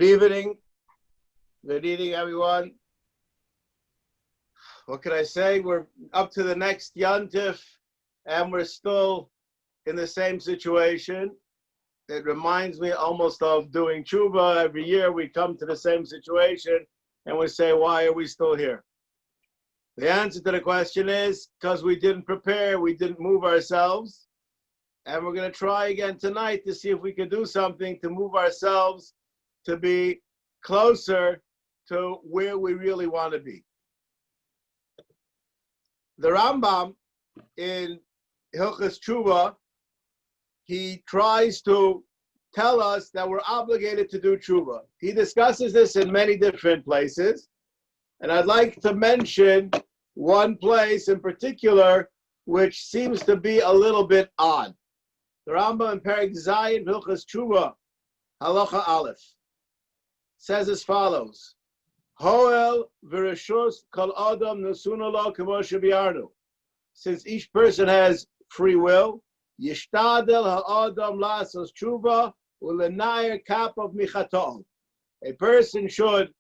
Good evening. Good evening, everyone. What can I say? We're up to the next Yontif, and we're still in the same situation. It reminds me almost of doing tshuva. Every year we come to the same situation, and we say, why are we still here? The answer to the question is because we didn't prepare, we didn't move ourselves, and we're going to try again tonight to see if we can do something to move ourselves to be closer to where we really want to be. The Rambam in Hilchos Tshuva, he tries to tell us that we're obligated to do tshuva. He discusses this in many different places, and I'd like to mention one place in particular which seems to be a little bit odd. The Rambam in Perek Zayin Hilchos Tshuva, Halacha Aleph, says as follows: Hoel v'reshus kol adam nesuna lo k'mo shebiarnu. Since each person has free will, yishtadel ha'adam la'asos tshuva u'lenayer kapav michato. A person should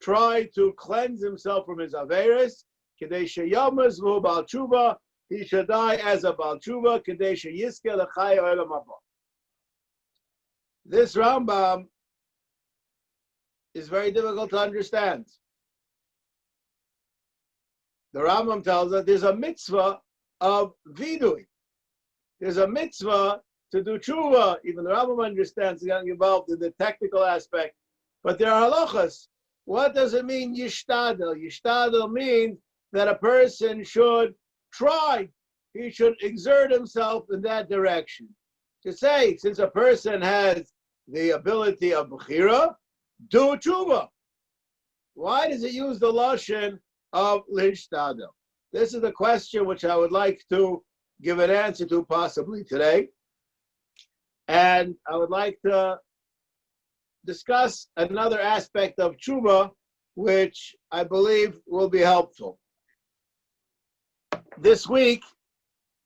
try to cleanse himself from his averis. Kedei sheyamaz v'hu bal tshuva. He should die as a bal tshuva. Kedei sheyizke l'chai olam haba. This Rambam is very difficult to understand. The Rambam tells us there's a mitzvah of vidui. There's a mitzvah to do tshuva. Even the Rambam understands getting involved in the technical aspect. But there are halachas. What does it mean, yishtadel? Yishtadel means that a person should try. He should exert himself in that direction. To say, since a person has the ability of bechira, do tshuva. Why does it use the lashon of lishtadel? This is the question which I would like to give an answer to possibly today. And I would like to discuss another aspect of tshuva which I believe will be helpful. This week,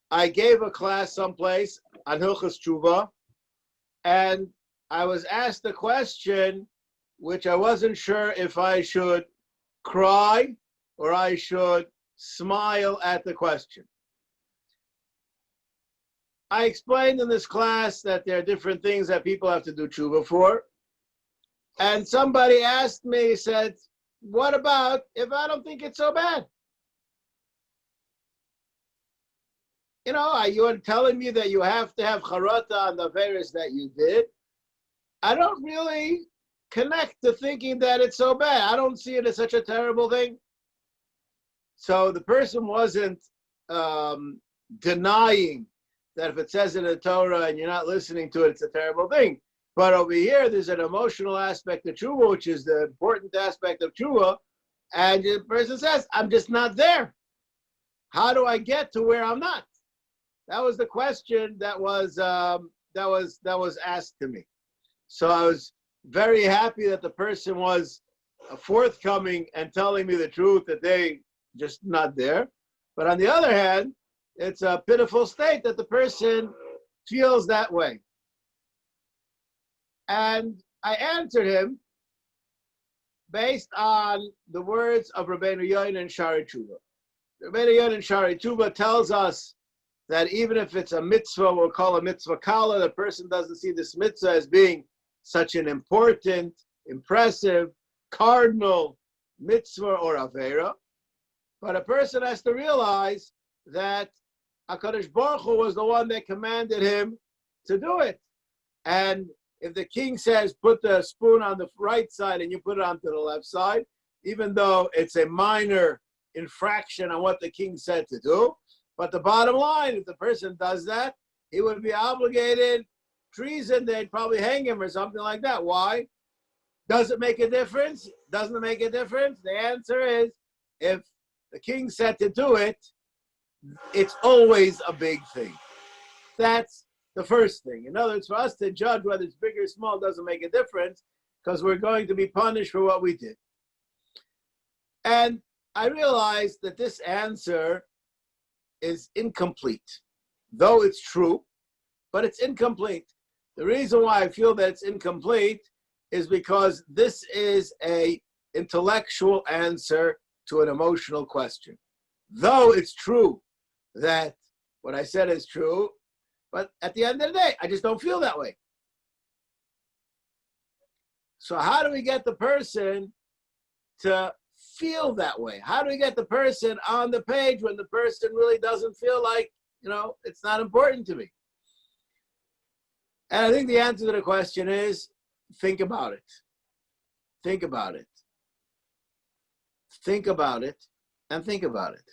I gave a class someplace on Hilchos Tshuva, and I was asked a question which I wasn't sure if I should cry or I should smile at the question. I explained in this class that there are different things that people have to do tshuva for. And somebody asked me, said, what about if I don't think it's so bad? You know, you are telling me that you have to have charata on the averis that you did. I don't really connect to thinking that it's so bad. I don't see it as such a terrible thing. So the person wasn't denying that if it says in the Torah and you're not listening to it, it's a terrible thing. But over here, there's an emotional aspect of tshuva, which is the important aspect of tshuva. And the person says, I'm just not there. How do I get to where I'm not? That was the question that was asked to me. So I was very happy that the person was forthcoming and telling me the truth, that they just not there. But on the other hand, it's a pitiful state that the person feels that way. And I answered him based on the words of Rabbeinu Yoin and Shari Tshuva. Rabbeinu Yoin and Shari Tshuva tells us that even if it's a mitzvah, we'll call a mitzvah kala, the person doesn't see this mitzvah as being such an important, impressive, cardinal mitzvah or avera. But a person has to realize that HaKadosh Baruch Hu was the one that commanded him to do it. And if the king says, put the spoon on the right side and you put it onto the left side, even though it's a minor infraction on what the king said to do, but the bottom line, if the person does that, he would be obligated treason. They'd probably hang him or something like that. Why? Does it make a difference? Doesn't it make a difference? The answer is, if the king said to do it, it's always a big thing. That's the first thing. In other words, for us to judge whether it's big or small doesn't make a difference, because we're going to be punished for what we did. And I realized that this answer is incomplete, though it's true, but it's incomplete. The reason why I feel that it's incomplete is because this is a intellectual answer to an emotional question. Though it's true that what I said is true, but at the end of the day, I just don't feel that way. So how do we get the person to feel that way? How do we get the person on the page when the person really doesn't feel like, it's not important to me? And I think the answer to the question is, think about it. Think about it. Think about it, and think about it.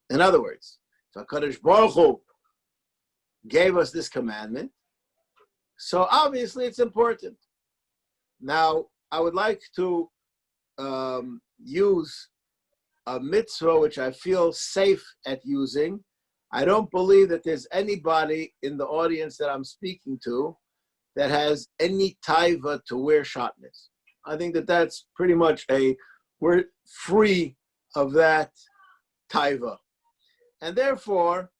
In other words, if HaKadosh Baruch Hu gave us this commandment, so obviously it's important. Now, I would like to use a mitzvah which I feel safe at using. I don't believe that there's anybody in the audience that I'm speaking to that has any taiva to wear shatnez. I think that that's pretty much we're free of that taiva. And therefore,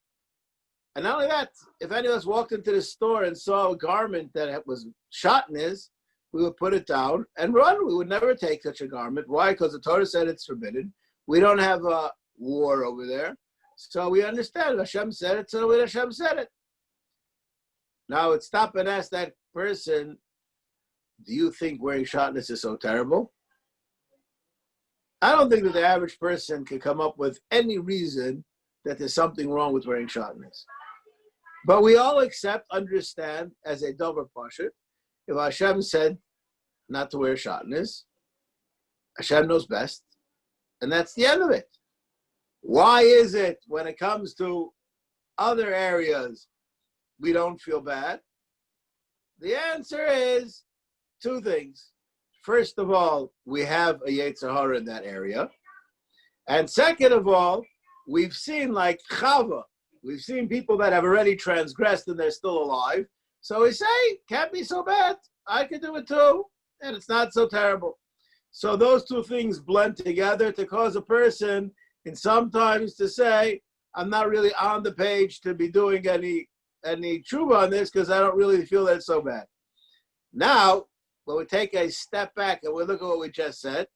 and not only that, if any of us walked into the store and saw a garment that was shatnez, we would put it down and run. We would never take such a garment. Why? Because the Torah said it's forbidden. We don't have a war over there. So we understand. Hashem said it, so Hashem said it. Now, it's stop and ask that person, do you think wearing shatnez is so terrible? I don't think that the average person can come up with any reason that there's something wrong with wearing shatnez. But we all understand, as a dover pashut, if Hashem said not to wear shatnez, Hashem knows best, and that's the end of it. Why is it when it comes to other areas we don't feel bad? The answer is two things. First of all, we have a Yetzer Hara in that area. And second of all, we've seen like Chava, we've seen people that have already transgressed and they're still alive. So we say, can't be so bad. I could do it too. And it's not so terrible. So those two things blend together to cause a person, and sometimes to say, I'm not really on the page to be doing any tshuva on this because I don't really feel that it's so bad. Now, when we take a step back and we look at what we just said,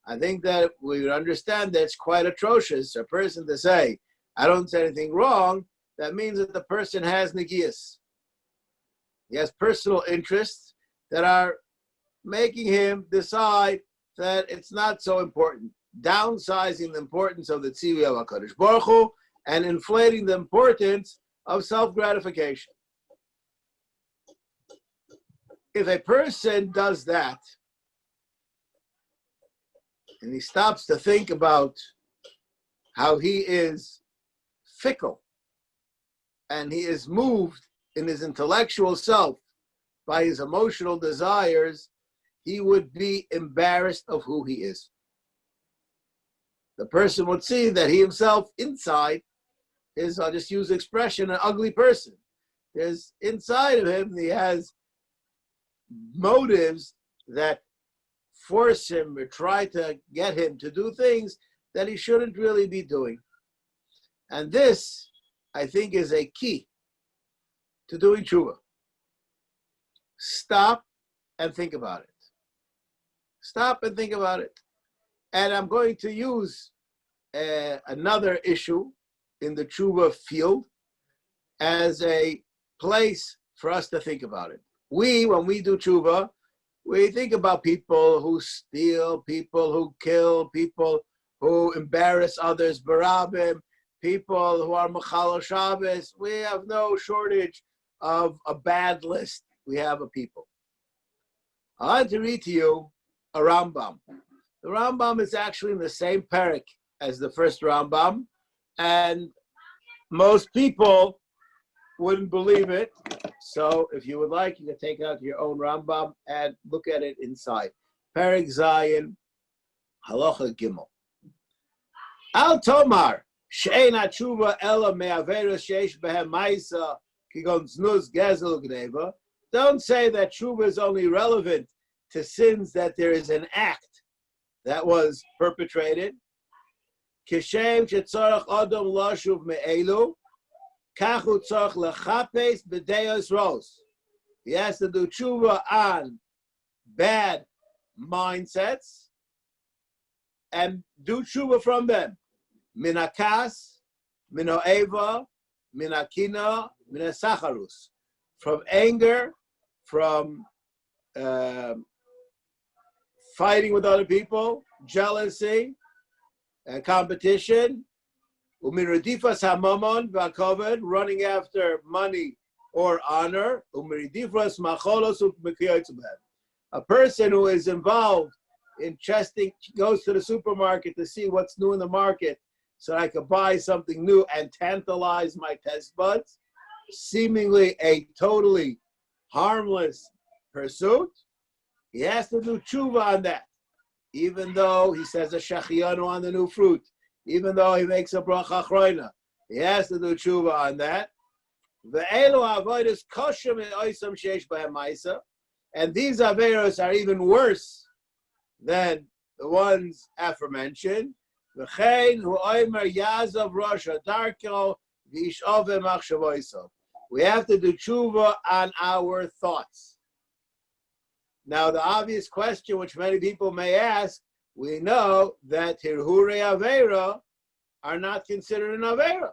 I think that we would understand that it's quite atrocious. A person to say, I don't say anything wrong, that means that the person has negias. He has personal interests that are making him decide that it's not so important, downsizing the importance of the tzivui of HaKadosh Baruch Hu and inflating the importance of self-gratification. If a person does that, and he stops to think about how he is fickle, and he is moved in his intellectual self by his emotional desires, he would be embarrassed of who he is. The person would see that he himself inside is, I'll just use the expression, an ugly person. There's inside of him, he has motives that force him or try to get him to do things that he shouldn't really be doing. And this, I think, is a key to doing tshuva. Stop and think about it. Stop and think about it. And I'm going to use another issue in the tshuva field as a place for us to think about it. When we do tshuva, we think about people who steal, people who kill, people who embarrass others, barabim, people who are machal Shabbos. We have no shortage of a bad list. We have a people. I want to read to you a Rambam. The Rambam is actually in the same parak as the first Rambam, and most people wouldn't believe it. So if you would like, you can take out your own Rambam and look at it inside. Parak Zayin, Halacha Gimel. Al Tomar, She'ein HaTshuva Ela Me'averos Sheish Behem Ma'isa Kigon Znuz Gezel Gneva. Don't say that tshuva is only relevant to sins that there is an act that was perpetrated. Kishem shetzarach adam lashuv me'elu, kachu tzarach lechapes b'deos ros. He has to do tshuva on bad mindsets and do tshuva from them. Min hakas, min ha'eva, min hakina, min ha'sacharus. From anger, from fighting with other people, jealousy, competition, umin redifas hamamon v'akoved, running after money or honor, umin redifas macholos u'mekiyotz b'hem. A person who is involved in chesting, goes to the supermarket to see what's new in the market so I could buy something new and tantalize my taste buds, seemingly a totally harmless pursuit, he has to do tshuva on that. Even though he says a shachiyanu on the new fruit, even though he makes a bracha achroina, he has to do tshuva on that. And these averos are even worse than the ones aforementioned. We have to do tshuva on our thoughts. Now, the obvious question which many people may ask, we know that hirhure avera are not considered an avera.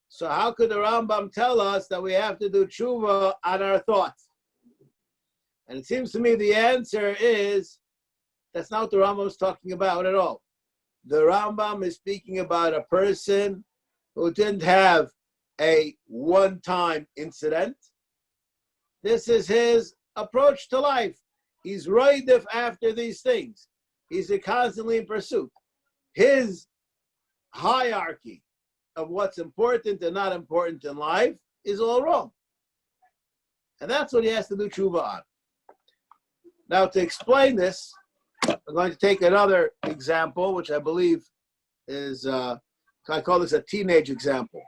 So how could the Rambam tell us that we have to do tshuva on our thoughts? And it seems to me the answer is that's not what the Rambam is talking about at all. The Rambam is speaking about a person who didn't have a one-time incident. This is his approach to life. He's roidef after these things. He's constantly in pursuit. His hierarchy of what's important and not important in life is all wrong. And that's what he has to do tshuva on. Now, to explain this, I'm going to take another example, which I believe is, I call this a teenage example.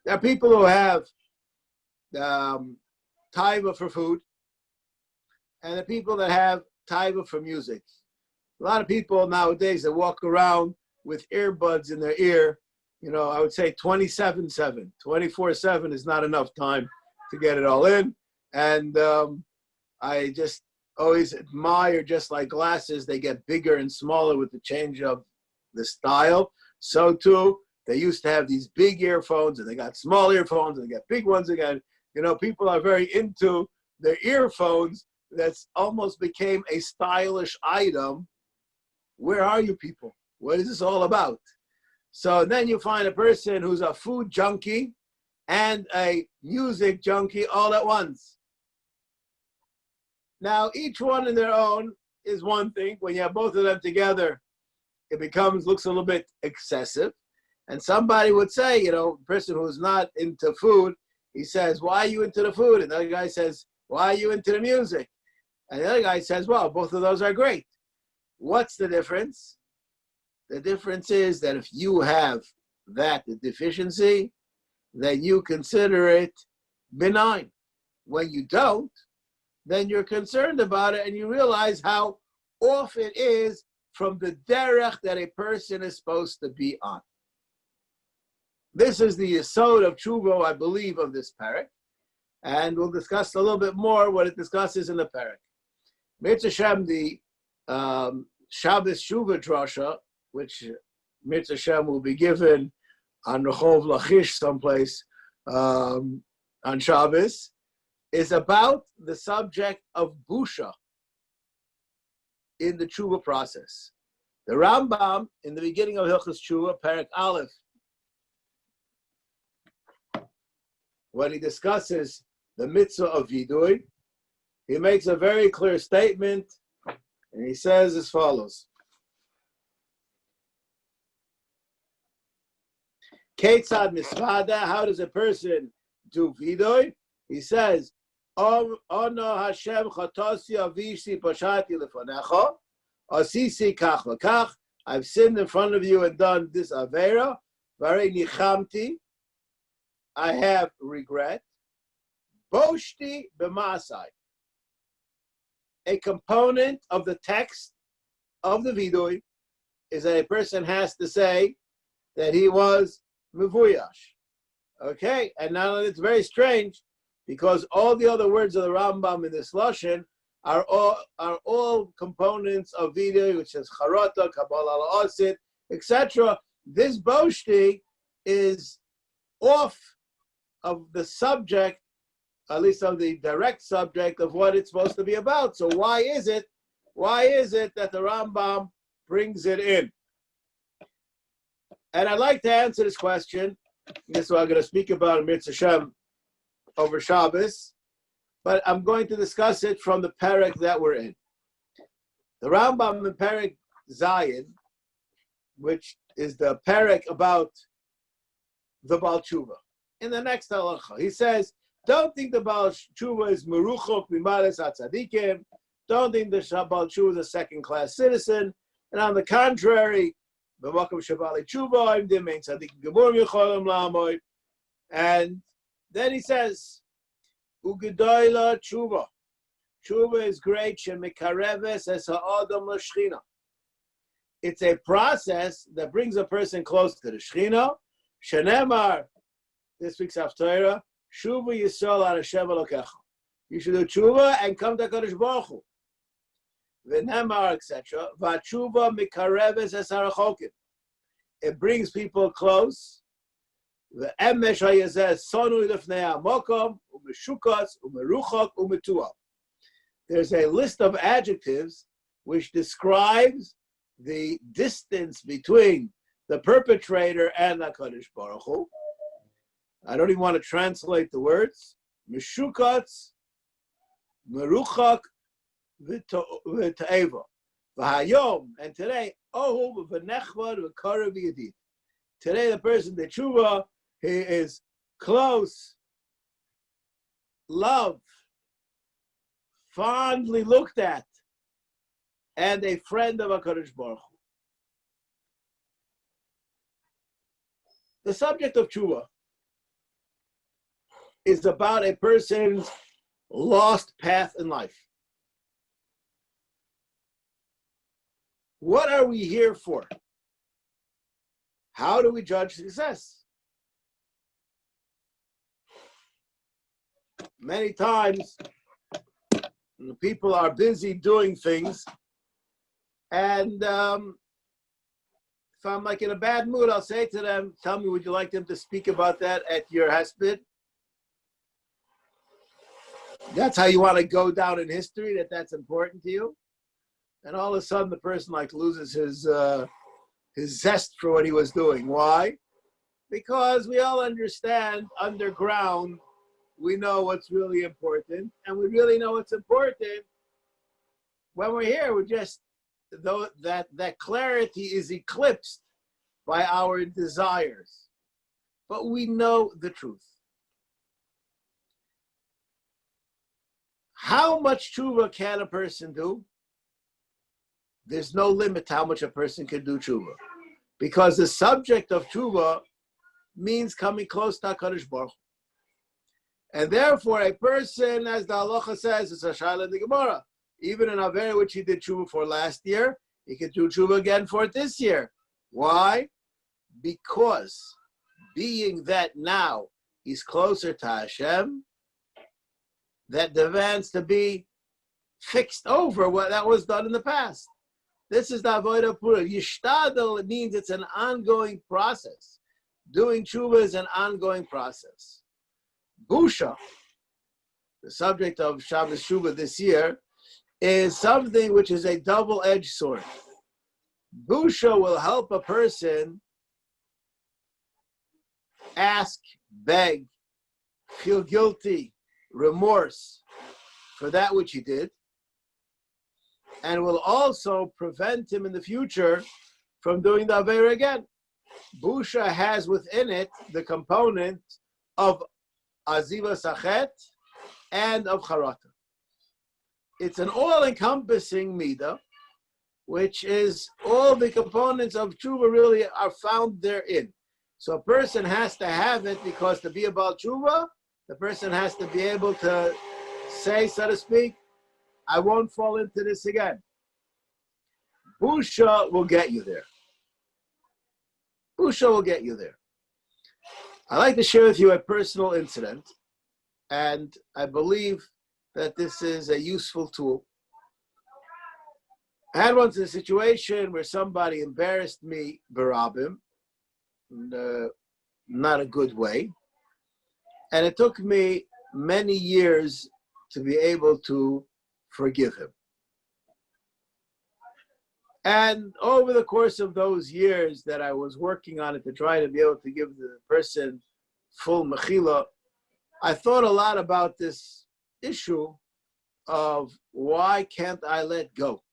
There are people who have taiva for food, and the people that have taiva for music. A lot of people nowadays that walk around with earbuds in their ear, I would say 27/7. 24/7 is not enough time to get it all in. And I just always admire, just like glasses, they get bigger and smaller with the change of the style. So too, they used to have these big earphones, and they got small earphones, and they got big ones again. People are very into their earphones. That's almost became a stylish item. Where are you people? What is this all about? So then you find a person who's a food junkie and a music junkie all at once. Now, each one in their own is one thing. When you have both of them together, it looks a little bit excessive. And somebody would say, a person who's not into food, he says, why are you into the food? And the other guy says, why are you into the music? And the other guy says, well, both of those are great. What's the difference? The difference is that if you have the deficiency, then you consider it benign. When you don't, then you're concerned about it and you realize how off it is from the derech that a person is supposed to be on. This is the yesod of tshuva, I believe, of this parak. And we'll discuss a little bit more what it discusses in the parak. Mitzvah Shem, the Shabbos Shuva Drasha, which Mitzvah Shem will be given on Rehov Lachish someplace on Shabbos, is about the subject of busha in the tshuva process. The Rambam, in the beginning of Hilchos Tshuva, Parak Aleph, when he discusses the mitzvah of vidui, he makes a very clear statement, and he says as follows. Ketzad misvada, how does a person do vidui? He says, Ono Hashem chatasi avisi pashati lefanecha, asisi kach v'kach, I've sinned in front of you and done this avera, varei nichamti, I have regret. Boshti b'masai. A component of the text of the vidui is that a person has to say that he was mevuyash. Okay, and now it's very strange because all the other words of the Rambam in this lashon are all components of Vida, which is Charata, Kabbalah al-Asid, etc. This Boshti is off of the subject, at least of the direct subject of what it's supposed to be about. So why is it that the Rambam brings it in? And I'd like to answer this question. This is what I'm going to speak about in Mitzvah Shem over Shabbos, but I'm going to discuss it from the parak that we're in. The Rambam in parak Zayin, which is the parak about the Baal Tshuva. In the next halacha, he says, don't think the Baal Tshuva is meruchok mimares hatzadikim. Don't think the Baal Tshuva is a second-class citizen. And on the contrary, b'makom shavali tshuva, im dimein tzadikim gemurim yicholim la'amoy. And then he says, ugedoyla tshuva. Tshuva is great, shemikareves es ha'adam l'shchina. It's a process that brings a person close to the Shechina. Shenemar, this week's Haftarah, Shuva Yisrael al Hashem Elokecha. You should do tshuva and come to HaKadosh Baruch Hu. V'nemar, etc. V'tshuva mikareves es harachokim. It brings people close. V'emesh hayazeh sonu lefnei hamokom u'meshukas u'meruchok u'metuah. There's a list of adjectives which describes the distance between the perpetrator and HaKadosh Baruch Hu. I don't even want to translate the words. Meshukatz, meruchak, v'ta'eva. V'hayom, and today, ohu v'nechvad v'karav v'yadid. Today, the person, the tshuva, he is close, loved, fondly looked at, and a friend of HaKadosh Baruch Hu. The subject of tshuva is about a person's lost path in life. What are we here for? How do we judge success? Many times, people are busy doing things, and if I'm like in a bad mood, I'll say to them, tell me, would you like them to speak about that at your hesped? That's how you want to go down in history, that's important to you? And all of a sudden the person like loses his zest for what he was doing. Why? Because we all understand underground, we know what's really important, and we really know what's important when we're here. We're just, though that clarity is eclipsed by our desires, but we know the truth. How much tshuva can a person do? There's no limit to how much a person can do tshuva, because the subject of tshuva means coming close to HaKadosh Baruch Hu. And therefore, a person, as the halacha says, it's a shaila in the Gemara, even in Avera, which he did tshuva for last year, he could do tshuva again for it this year. Why? Because being that now he's closer to Hashem, that demands to be fixed over what that was done in the past. This is the avodah pura. Yishtadel, it means it's an ongoing process. Doing tshuva is an ongoing process. Busha, the subject of Shabbos Shuva this year, is something which is a double-edged sword. Busha will help a person ask, beg, feel guilty, remorse for that which he did, and will also prevent him in the future from doing the Avera again. Busha has within it the component of Aziva Sachet and of Charata. It's an all-encompassing midah, which is all the components of tshuva really are found therein. So a person has to have it, because to be about tshuva, the person has to be able to say, so to speak, I won't fall into this again. Busha will get you there. Busha will get you there. I'd like to share with you a personal incident, and I believe that this is a useful tool. I had once a situation where somebody embarrassed me, Barabim, in not a good way. And it took me many years to be able to forgive him. And over the course of those years that I was working on it to try to be able to give the person full mechila, I thought a lot about this issue of why can't I let go?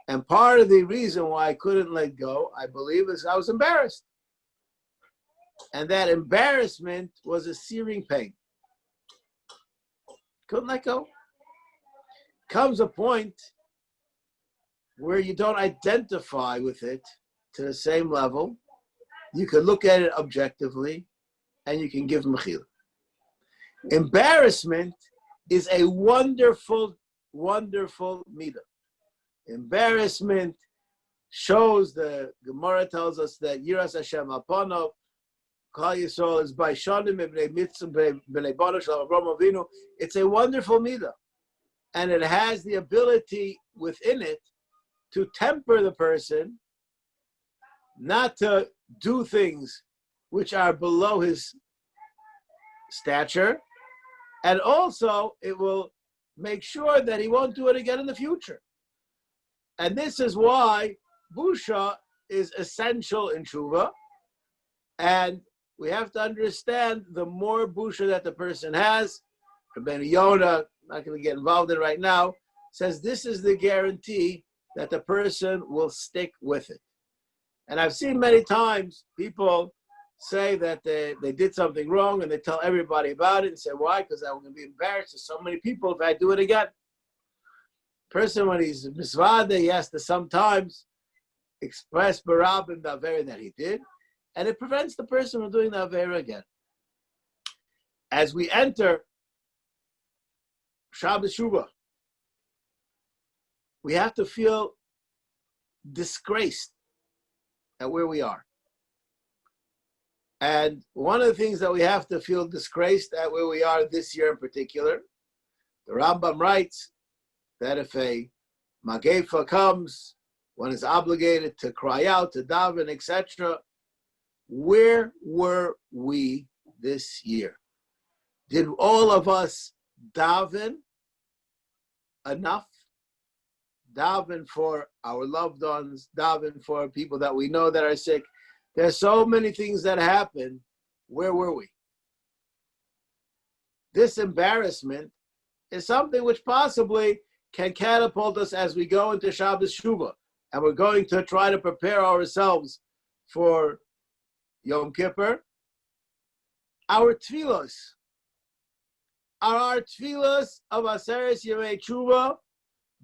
And part of the reason why I couldn't let go, I believe, is I was embarrassed. And that embarrassment was a searing pain. Couldn't let go. Comes a point where you don't identify with it to the same level. You can look at it objectively and you can give mechila. Embarrassment is a wonderful, wonderful midah. Embarrassment shows, the Gemara tells us that Yiras Hashem Aponov, Kal Yisrael is by Shanim B'nei Mitzvah B'nei Baruch Shel Avrohom Avinu. It's a wonderful midah, and it has the ability within it to temper the person, not to do things which are below his stature, and also it will make sure that he won't do it again in the future. And this is why busha is essential in tshuva, and we have to understand the more busha that the person has. Rabbeinu Yonah, not going to get involved in it right now, says this is the guarantee that the person will stick with it. And I've seen many times people say that they did something wrong and they tell everybody about it and say, why? Because I'm going to be embarrassed to so many people if I do it again. Person, when he's misvada, he has to sometimes express barabim the avera that he did, and it prevents the person from doing the avera again. As we enter Shabbos Shuva, we have to feel disgraced at where we are. And one of the things that we have to feel disgraced at where we are this year in particular, the Rambam writes that if a magefa comes, one is obligated to cry out, to daven, etc. Where were we this year? Did all of us daven enough? Daven for our loved ones, daven for people that we know that are sick. There's so many things that happen. Where were we? This embarrassment is something which possibly can catapult us as we go into Shabbos Shuva, and we're going to try to prepare ourselves for Yom Kippur. Our tefillos, are our tefillos of Aseres Yemei Tshuva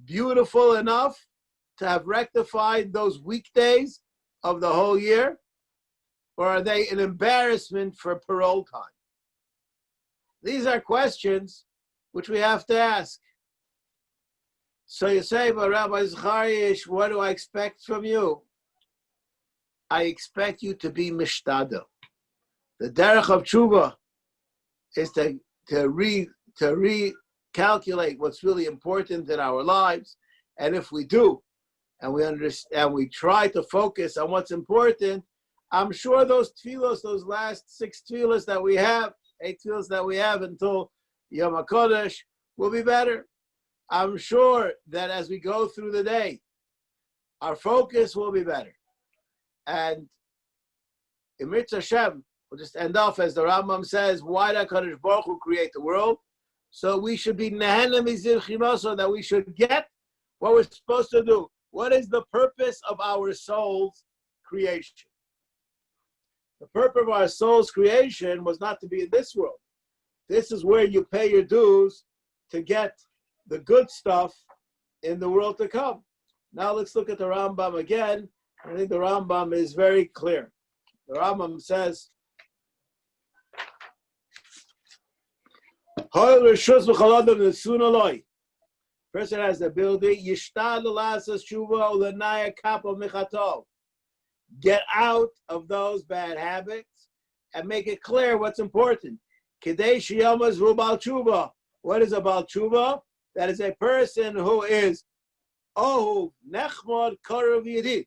beautiful enough to have rectified those weekdays of the whole year? Or are they an embarrassment for parole time? These are questions which we have to ask. So you say, but Rabbi Zachariash, what do I expect from you? I expect you to be mishtadel. The derech of tshuva is to recalculate what's really important in our lives, and if we do, and we understand, we try to focus on what's important, I'm sure those tefillos, those last 6 tefillos that we have, 8 tefillos that we have until Yom HaKodesh, will be better. I'm sure that as we go through the day, our focus will be better. And in Mitzvah Hashem, we'll just end off as the Rambam says, why did HaKadosh Baruch Hu create the world? So we should be Nehena Mizir Chimoso, that we should get what we're supposed to do. What is the purpose of our soul's creation? The purpose of our soul's creation was not to be in this world. This is where you pay your dues to get the good stuff in the world to come. Now let's look at the Rambam again. I think the Rambam is very clear. The Rambam says, person has the ability, get out of those bad habits and make it clear what's important. What is about tshuva? That is a person who is Ohu Nechmod Korav Yedid.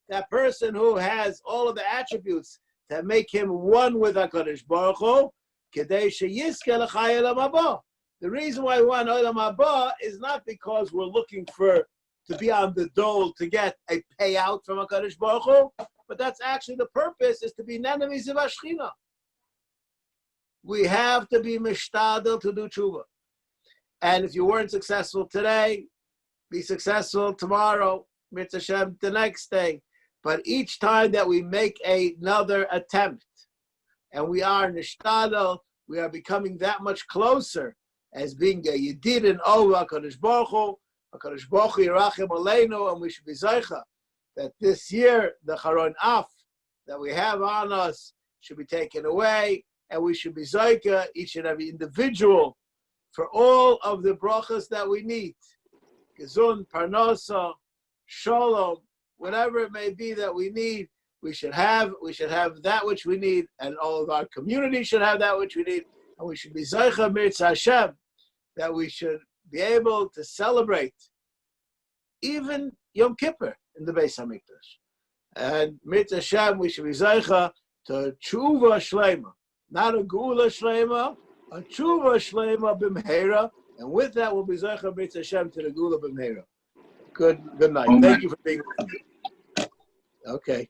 That person who has all of the attributes that make him one with HaKadosh Baruch Hu, Kedei Sheyizke L'chai Olam Haba. The reason why we want Olam Haba is not because we're looking to be on the dole to get a payout from HaKadosh Baruch Hu, but that's actually the purpose, is to be enemies of Ashchina. We have to be mishtadel to do tshuva. And if you weren't successful today, be successful tomorrow, Mitzvah Shem the next day. But each time that we make another attempt, and we are nishtadel, we are becoming that much closer as being a Yedid and Ova HaKadosh Baruch Hu, HaKadosh Baruch Hu Yirachem Aleinu, and we should be Zaycha that this year the Charon Af that we have on us should be taken away, and we should be Zaycha, each and every individual, for all of the brachas that we need. Gezun, Parnasa, Shalom, whatever it may be that we need, we should have that which we need, and all of our community should have that which we need, and we should be Zaycha Mitzvah Hashem, that we should be able to celebrate even Yom Kippur in the Beis HaMikdash. And Mitzvah Hashem, we should be Zaycha to Tshuva Shlema, not a Gula Shlema, a Tshuva Shlema B'mheira, and with that we'll be Zaycha Mitzvah Hashem to the Gula B'mheira. Good night. Thank you for being with me. Okay.